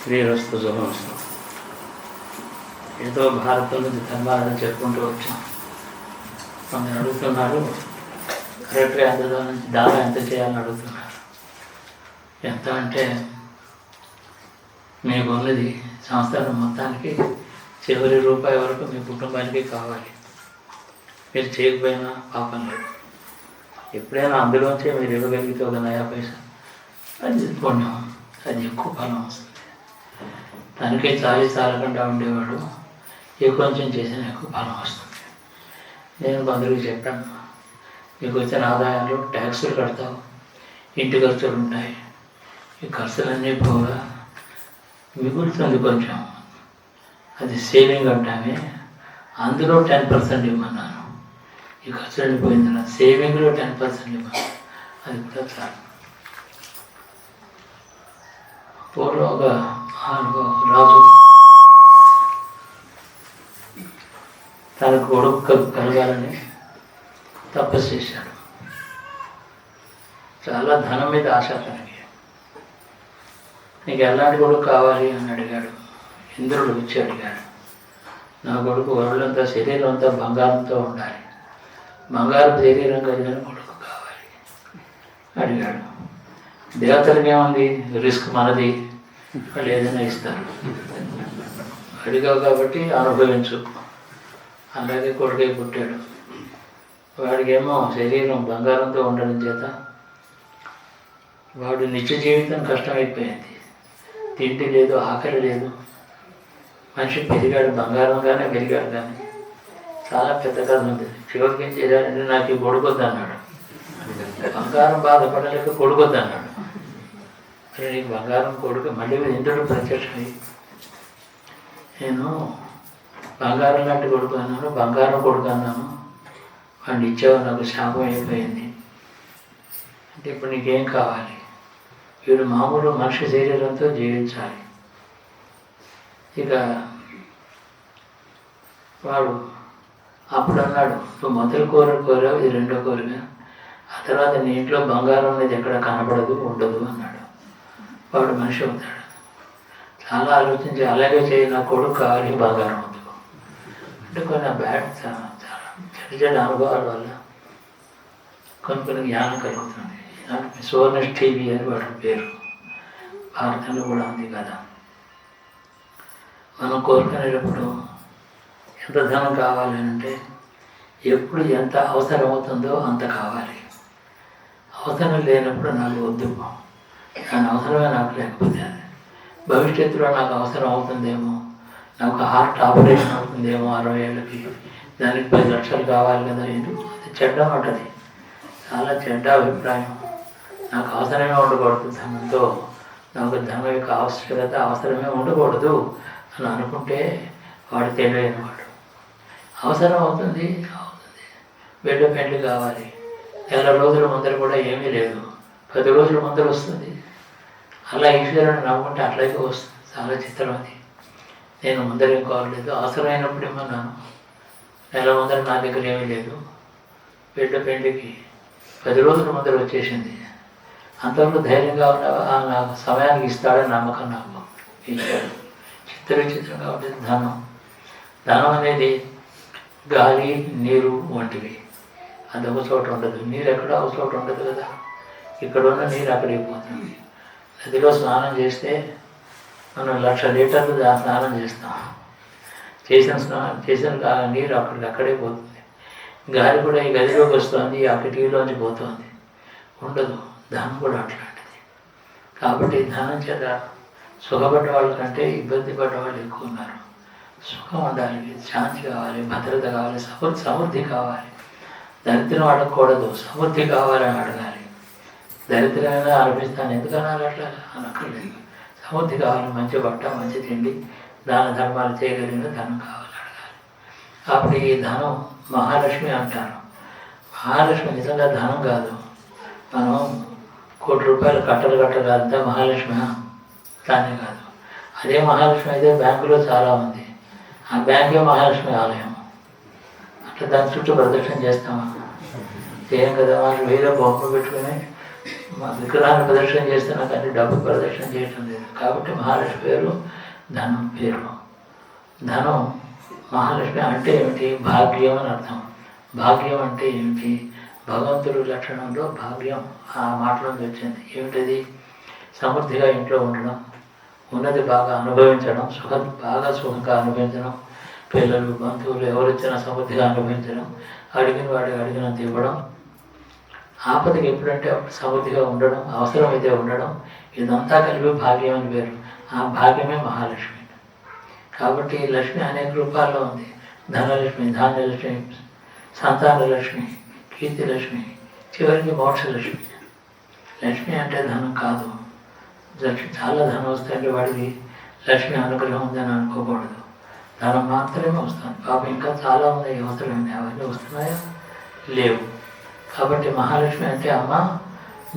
శ్రీరస్తు శుభమస్తు. ఏదో భారతంలో ధర్మాలను చెప్పుకుంటూ వచ్చాం. కొందరు అడుగుతున్నారు, కరెక్ట్గా ఎంత దానం ఎంత చేయాలని అడుగుతున్నారు. ఎంత అంటే మీకు ఉన్నది సంవత్సరం మొత్తానికి చివరి రూపాయి వరకు మీ కుటుంబానికి కావాలి. మీరు చేయకపోయినా పాపం లేదు. ఎప్పుడైనా అందులోంచి మీరు ఇవ్వగలిగితే ఒక నయా పైసా అది పుణ్యం, అది ఎక్కువ ఫలం వస్తుంది. దానికే చాలకుండా ఉండేవాడు ఏ కొంచెం చేసినా ఎక్కువ ఫలం వస్తుంది. నేను కొందరికి చెప్పాను, మీకు వచ్చిన ఆదాయంలో ట్యాక్సులు కడతావు, ఇంటి ఖర్చులు ఉంటాయి, ఈ ఖర్చులన్నీ పోగా మిగులుతుంది కొంచెం, అది సేవింగ్ అంటామే, అందులో 10% ఇవ్వమన్నాను. ఈ ఖర్చులన్నీ పోయిన తర్వాత సేవింగ్లో 10% ఇవ్వమన్నాను. అది కూడా చాలు. పూర్వం ఒక రాజు తన కొడుకు కలగాలని తపస్సు చేశాడు. చాలా ధనం మీద ఆశ తనకి. నీకు ఎలాంటి కొడుకు కావాలి అని అడిగాడు. ఇంద్రుడు వచ్చి అడిగాడు, నా కొడుకు వరలంతా శరీరం అంతా బంగారంతో ఉండాలి, బంగారం శరీరం కలిగిన కొడుకు కావాలి అడిగాడు. దేవతలకి ఏముంది, రిస్క్ మనది, వాళ్ళు ఏదైనా ఇస్తారు, అడిగావు కాబట్టి అనుభవించు. అలాగే కొడుకై పుట్టాడు. వాడికేమో శరీరం బంగారంతో ఉండడం చేత వాడు నిత్య జీవితం కష్టమైపోయింది. తిండి లేదు, ఆకలి లేదు. మనిషి పెరిగాడు, బంగారంగానే పెరిగాడు, కానీ చాలా పెద్ద కథ ఉంది. చివరికి ఏం చేయాలంటే నాకు ఈ కొడుకొద్దు అన్నాడు. బంగారం బాధపడలేక కొడుకొద్దు అన్నాడు. నీకు బంగారం కొడుకు మళ్ళీ ఇంద్రుడు ప్రత్యక్షమై, నేను బంగారం లాంటి కొడుకు అన్నాను, బంగారం కొడుకు అన్నాను, వాడిని ఇచ్చావు, నాకు శాపం అయిపోయింది. అంటే ఇప్పుడు నీకేం కావాలి? వీడు మామూలు మనిషి శరీరంతో జీవించాలి. ఇక వాడు అప్పుడు అన్నాడు, నువ్వు మొదటి కోరావు, ఇది రెండో కోరిక, ఆ తర్వాత నీ ఇంట్లో బంగారం అనేది ఎక్కడ కనపడదు, ఉండదు అన్నాడు. వాడు మనిషి అవుతాడు. చాలా ఆలోచించి అలాగే చేయి, నా కొడుకు కావాలి, బంగారం వద్దు అంటే కొన్ని చాలా చెడ్డ అనుభవాల వల్ల కొన్ని జ్ఞానం కలుగుతుంది. సువర్ణష్ టీవీ అని వాడి పేరు, భారతంలో కూడా ఉంది కదా. మనం కోరుకునేటప్పుడు ఎంత ధనం కావాలి అంటే ఎప్పుడు ఎంత అవసరం అవుతుందో అంత కావాలి. అవసరం లేనప్పుడు నాకు వద్దు, దాని అవసరమే నాకు లేకపోతే భవిష్యత్తులో నాకు అవసరం అవుతుందేమో, నాకు హార్ట్ ఆపరేషన్ అవుతుందేమో 60 ఏళ్ళకి, దానికి 10 లక్షలు కావాలి కదా, అది చెడ్డ ఉంటుంది, చాలా చెడ్డ అభిప్రాయం. నాకు అవసరమే ఉండకూడదు ధనంతో, నాకు ధనం యొక్క ఆవశ్యకత అవసరమే ఉండకూడదు అని అనుకుంటే వాడు తెలివైన వాడు. అవసరం అవుతుంది, బిడ్డ పెళ్లి కావాలి, 10 రోజుల ముందర కూడా ఏమీ లేదు, 10 రోజుల ముందర వస్తుంది. అలా ఈశ్వరుని నమ్ముకుంటే అట్లాగే వస్తుంది. చాలా చిత్రం అది. నేను ముందర ఏం కావట్లేదు, అవసరమైనప్పుడు ఏమన్నాను, 1 ముందర నా దగ్గర ఏమీ లేదు, బిడ్డ పెళ్లికి 10 రోజుల ముందర వచ్చేసింది. అంతవరకు ధైర్యంగా ఉన్నావా, నాకు సమయానికి ఇస్తాడని నమ్మకం నాకు ఇచ్చాడు. చిత్రంగా ఉంటుంది ధనం. ధనం అనేది గాలి, నీరు వంటివి. అది ఒక చోట ఉండదు. నీరు ఎక్కడో ఒక చోట ఉండదు కదా. ఇక్కడ ఉన్న నీరు అక్కడికి పోతుంది. నదిలో స్నానం చేస్తే మనం 1,00,000 లీటర్లు స్నానం చేస్తాం. చేసిన నీరు అక్కడే పోతుంది. గాలి కూడా ఈ గదిలోకి వస్తుంది, ఆ కిటికీలోంచి పోతుంది, ఉండదు. ధనం కూడా అట్లాంటిది. కాబట్టి ధనం చేత సుఖపడ్డ వాళ్ళకంటే ఇబ్బంది పడ్డ వాళ్ళు ఎక్కువ ఉన్నారు. సుఖం ఉండాలి, శాంతి కావాలి, భద్రత కావాలి, సమృద్ధి కావాలి. దరిద్రం అడగకూడదు, సమృద్ధి కావాలని అడగాలి. దరిద్రమైనా అనిపిస్తాను, ఎందుకనాలి అట్లా అనక్కర్లేదు. సమృద్ధి కావాలి, మంచి బట్ట, మంచి తిండి, దాన ధర్మాలు చేయగలిగిన ధనం కావాలి, అడగాలి. అప్పుడు ఈ ధనం మహాలక్ష్మి అంటారు. మహాలక్ష్మి నిజంగా ధనం కాదు. మనం ₹1,00,00,000 కట్టలు అంతా మహాలక్ష్మి దాన్ని కాదు. అదే మహాలక్ష్మి అయితే బ్యాంకులో చాలా ఉంది, ఆ బ్యాంకే మహాలక్ష్మి ఆలయం. అట్లా దాని చుట్టూ ప్రదక్షిణ చేస్తామా? చేయం కదా. వాళ్ళు వేరే బొమ్మ పెట్టుకుని మా విగ్రహాన్ని ప్రదర్శన చేస్తే నాకు అన్ని డబ్బు ప్రదర్శన చేయటం లేదు. కాబట్టి మహాలక్ష్మి పేరు ధనం పేరు. ధనం మహాలక్ష్మి అంటే ఏమిటి? భాగ్యం అని అర్థం. భాగ్యం అంటే ఏమిటి? భగవంతుడి లక్షణంలో భాగ్యం ఆ మాటలోకి వచ్చింది. ఏమిటది? సమృద్ధిగా ఇంట్లో ఉండడం, ఉన్నది బాగా అనుభవించడం, బాగా సుఖంగా అనుభవించడం, పిల్లలు బంధువులు ఎవరు వచ్చినా సమృద్ధిగా అనుభవించడం, అడిగిన వాడికి అడిగినంత ఇవ్వడం, ఆపదకి ఎప్పుడంటే అప్పుడు సమృద్ధిగా ఉండడం, అవసరమైతే ఉండడం, ఇదంతా కలిపి భాగ్యం అని పేరు. ఆ భాగ్యమే మహాలక్ష్మి. కాబట్టి లక్ష్మి అనేక రూపాల్లో ఉంది. ధనలక్ష్మి, ధాన్యలక్ష్మి, సంతానలక్ష్మి, కీర్తిలక్ష్మి, చివరికి మోక్షలక్ష్మి. లక్ష్మి అంటే ధనం కాదు. లక్ష్మి చాలా ధనం వస్తాయంటే వాడికి లక్ష్మి అనుగ్రహం ఉందని అనుకోకూడదు. ధనం మాత్రమే వస్తుంది. పాపం ఇంకా చాలా ఉన్నాయి అవసరమైనవి, అవన్నీ వస్తున్నాయా? లేవు. కాబట్టి మహాలక్ష్మి అంటే అమ్మ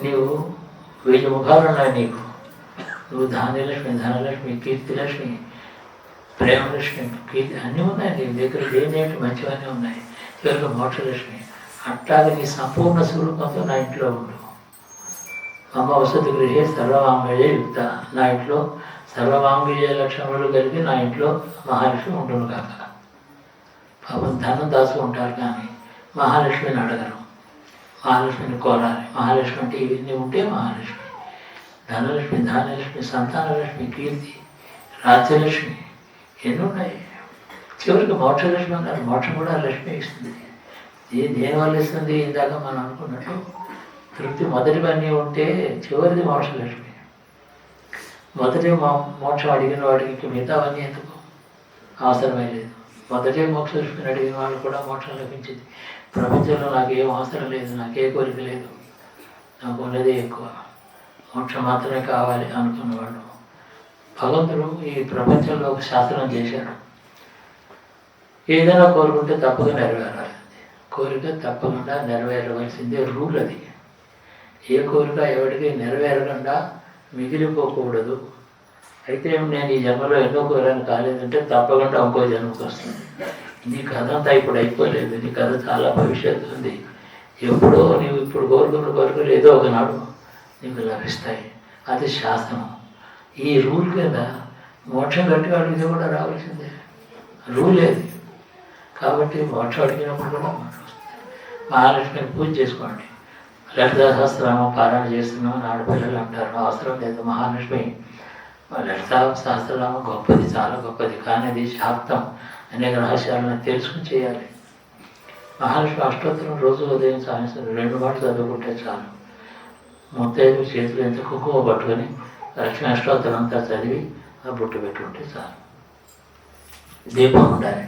నీవు 1000 ముఖాలు ఉన్నాయి నీకు. నువ్వు ధాన్యలక్ష్మి, ధనలక్ష్మి, కీర్తిలక్ష్మి, ప్రేమలక్ష్మి, కీర్తి అన్నీ ఉన్నాయి నీ దగ్గర. లేనేటి మంచివన్నీ ఉన్నాయి. చివరికి మోక్షలక్ష్మి. అట్లాగే నీ సంపూర్ణ స్వరూపంతో నా ఇంట్లో ఉండు. మమ వసతి గృహే సర్వమాంగళ్య యుక్త. నా ఇంట్లో సర్వమాంగళ్య లక్షణములు కలిగి నా ఇంట్లో మహాలక్ష్మి ఉంటును కాక. పాపం ధనం దాచుకుంటారు కానీ మహాలక్ష్మిని అడగరు. మహాలక్ష్మిని కోరాలి. మహాలక్ష్మి అంటే ఇవన్నీ ఉంటే మహాలక్ష్మి. ధనలక్ష్మి, ధాన్యలక్ష్మి, సంతానలక్ష్మి, కీర్తి, రాజ్యలక్ష్మి ఎన్ని ఉన్నాయి. చివరికి మోక్షలక్ష్మి అన్నారు. మోక్షం కూడా లక్ష్మి ఇస్తుంది. దేనివల్ల ఇస్తుంది? ఇందాక మనం అనుకున్నట్టు తృప్తి మొదటివన్నీ ఉంటే చివరిది మోక్షలక్ష్మి. మొదటి మోక్షం అడిగిన వాడికి మిగతావన్నీ ఎందుకు అవసరమే లేదు. మొదటి మోక్షలక్ష్మిని అడిగిన వాళ్ళు కూడా మోక్షం లభించింది. ప్రపంచంలో నాకు ఏం అవసరం లేదు, నాకే కోరిక లేదు, నాకు ఉన్నదే ఎక్కువ, మోక్షం మాత్రమే కావాలి అనుకున్నవాడు. భగవంతుడు ఈ ప్రపంచంలో ఒక శాస్త్రం చేశాడు. ఏదైనా కోరుకుంటే తప్పక నెరవేరాలి. కోరిక తప్పకుండా నెరవేరవలసిందే రూల్ అది. ఏ కోరిక ఎవరికి నెరవేరకుండా మిగిలిపోకూడదు. అయితే నేను ఈ జన్మలో ఎన్నో కోరాను కాలేదంటే తప్పకుండా ఇంకో జన్మకు వస్తుంది. నీ కథ అంతా ఇప్పుడు అయిపోలేదు. నీ కథ చాలా భవిష్యత్తు ఉంది. ఎప్పుడో నీవు ఇప్పుడు కోరుకున్న కోరికలు ఏదో ఒకనాడు నీకు లభిస్తాయి. అది శాస్త్రం. ఈ రూల్ కింద మోక్షం కట్టివాడికి కూడా రావాల్సిందే. రూల్ ఏది. కాబట్టి మోక్షం అడిగినప్పుడు కూడా మోక్షం వస్తుంది. మహాలక్ష్మిని పూజ చేసుకోండి. లలితా సహస్రనామం పారాయణ చేస్తున్నాం అని ఆడపిల్లలు అంటారు. అవసరం లేదు. మహాలక్ష్మి లలితా సహస్రనామం గొప్పది, చాలా గొప్పది. కానీ అది శాక్తం. అనేక రహస్యాలను తెలుసుకుని చేయాలి. మహాలక్ష్మి అష్టోత్తరం రోజు ఉదయం సాయంత్రం 2 మాటలు చదువుకుంటే చాలు. ముత్తైదు చేతులు ఎంత కుంకుమ పట్టుకొని లక్ష్మి అష్టోత్తరం అంతా చదివి ఆ బొట్టు పెట్టుకుంటే చాలు. దీపం ఉండాలి.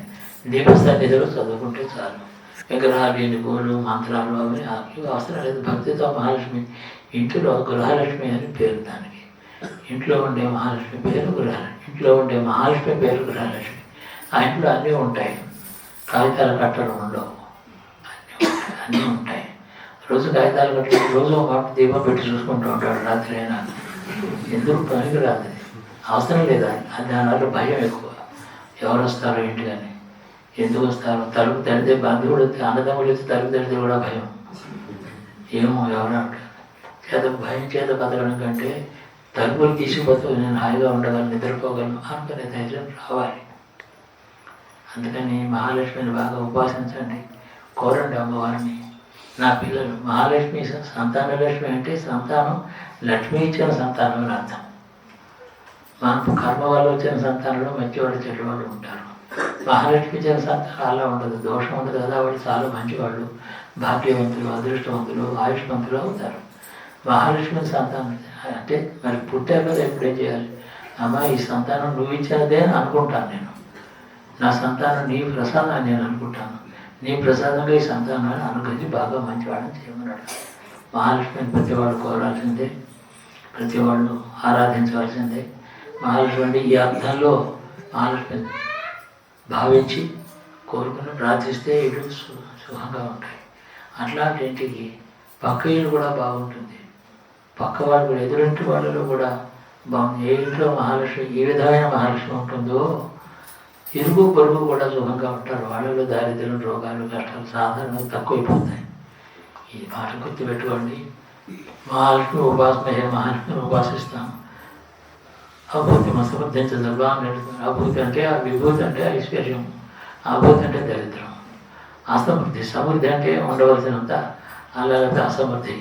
దీపసన్నిధిలో చదువుకుంటే చాలు. విగ్రహాలు, ఎన్ని పూలు, మంత్రాలు అవి అవసరం లేదు. భక్తితో మహాలక్ష్మి ఇంటిలో గృహలక్ష్మి అని పేరు దానికి. ఇంట్లో ఉండే మహాలక్ష్మి పేరు గృహలక్ష్మి. ఇంట్లో ఉండే మహాలక్ష్మి పేరు గృహలక్ష్మి. ఆ ఇంట్లో అన్నీ ఉంటాయి. కాగితాల కట్టలు ఉండవు. అన్నీ ఉంటాయి. రోజు కాగితాలు కట్టలు రోజు మాట దీపం పెట్టి చూసుకుంటూ ఉంటాడు రాత్రి అయినా. ఎందుకు పనికి రాదు. అవసరం లేదా? దానివల్ల భయం ఎక్కువ. ఎవరు వస్తారో ఇంటికని, ఎందుకు వస్తారో. తలుపు తెరితే బంధువులు వస్తే, అన్నదమ్ములు వస్తే తలుపు తెరితే కూడా భయం. ఏమో ఎవరు అంటారు. చేత భయం చేత బతకడం కంటే తలుపులు తీసుకుపోతే నేను హాయిగా ఉండగలను, నిద్రపోగలను అనుకునే ధైర్యం రావాలి. అందుకని మహాలక్ష్మిని బాగా ఉపాసించండి. కోరండి అమ్మవారిని. నా పిల్లలు మహాలక్ష్మి సంతానలక్ష్మి అంటే సంతానం లక్ష్మి ఇచ్చిన సంతానం అని అర్థం. మన కర్మ వల్ల వచ్చిన సంతానంలో మంచివాళ్ళు చెడ్డవాళ్ళు ఉంటారు. మహాలక్ష్మి ఇచ్చిన సంతానం అలా ఉండదు, దోషం ఉండదు కదా. వాళ్ళు చాలా మంచివాళ్ళు, భాగ్యవంతులు, అదృష్టవంతులు, ఆయుష్మంతులు అవుతారు. మహాలక్ష్మి సంతానం అంటే మరి పుట్టారు కదా, ఎప్పుడేం చేయాలి? అమ్మ ఈ సంతానం నువ్వు ఇచ్చినదే అని అనుకుంటాను నేను. నా సంతానం నీ ప్రసాదం నేను అనుకుంటాను. నీ ప్రసాదంగా ఈ సంతానాన్ని అనుగ్రహించి బాగా మంచివాడని చేయమన్నాడు. మహాలక్ష్మిని ప్రతి వాళ్ళు కోరాల్సిందే, ప్రతి వాళ్ళు ఆరాధించవలసిందే. మహాలక్ష్మి ఈ అర్థంలో మహాలక్ష్మిని భావించి కోరుకుని ప్రార్థిస్తే ఇల్లు సుఖంగా ఉంటాయి. అట్లాంటి ఇంటికి పక్క ఇల్లు కూడా బాగుంటుంది. పక్క వాళ్ళు కూడా, ఎదురింటి వాళ్ళలో కూడా బాగుంది. ఏ ఇంట్లో మహాలక్ష్మి ఈ విధమైన మహాలక్ష్మి ఉంటుందో ఇరుగు పొరుగు కూడా సుఖంగా ఉంటారు. వాళ్ళలో దారిద్ర్యం, రోగాలు, కష్టాలు సాధారణంగా తక్కువైపోతాయి. ఈ మాట గుర్తుపెట్టుకోండి. మహాలక్ష్మి ఉపాసన మహాలక్ష్మిని ఉపాసిస్తాం. అభూతి సమర్థించదు బాగా. అభూతి అంటే ఆ విభూతి అంటే ఐశ్వర్యం, అభూతి అంటే దరిద్రం. అసమృద్ధి, సమృద్ధి అంటే ఉండవలసినంత, అలాగే అసమృద్ధి.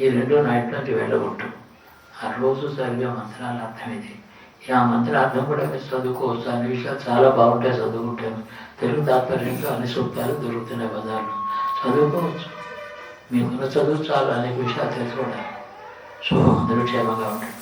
ఈ రెండు నా ఇంట్లోంచి వెళ్ళగొట్టు. ఆ రోజు చదివే మంత్రాల అర్థం ఇది. ఆ మంత్రార్థం కూడా మీరు చదువుకోవచ్చు. అన్ని విషయాలు చాలా బాగుంటాయి చదువుకుంటాను. తెలుగు తాత్పర్యంలో అన్ని సూక్తాలు దొరుకుతున్నాయి బజార్లో, చదువుకోవచ్చు. మీకున్న చదువు చాలు అనేక విషయాలు తెలుసుకోవడానికి. శుభం, అందరూ క్షేమంగా ఉంటారు.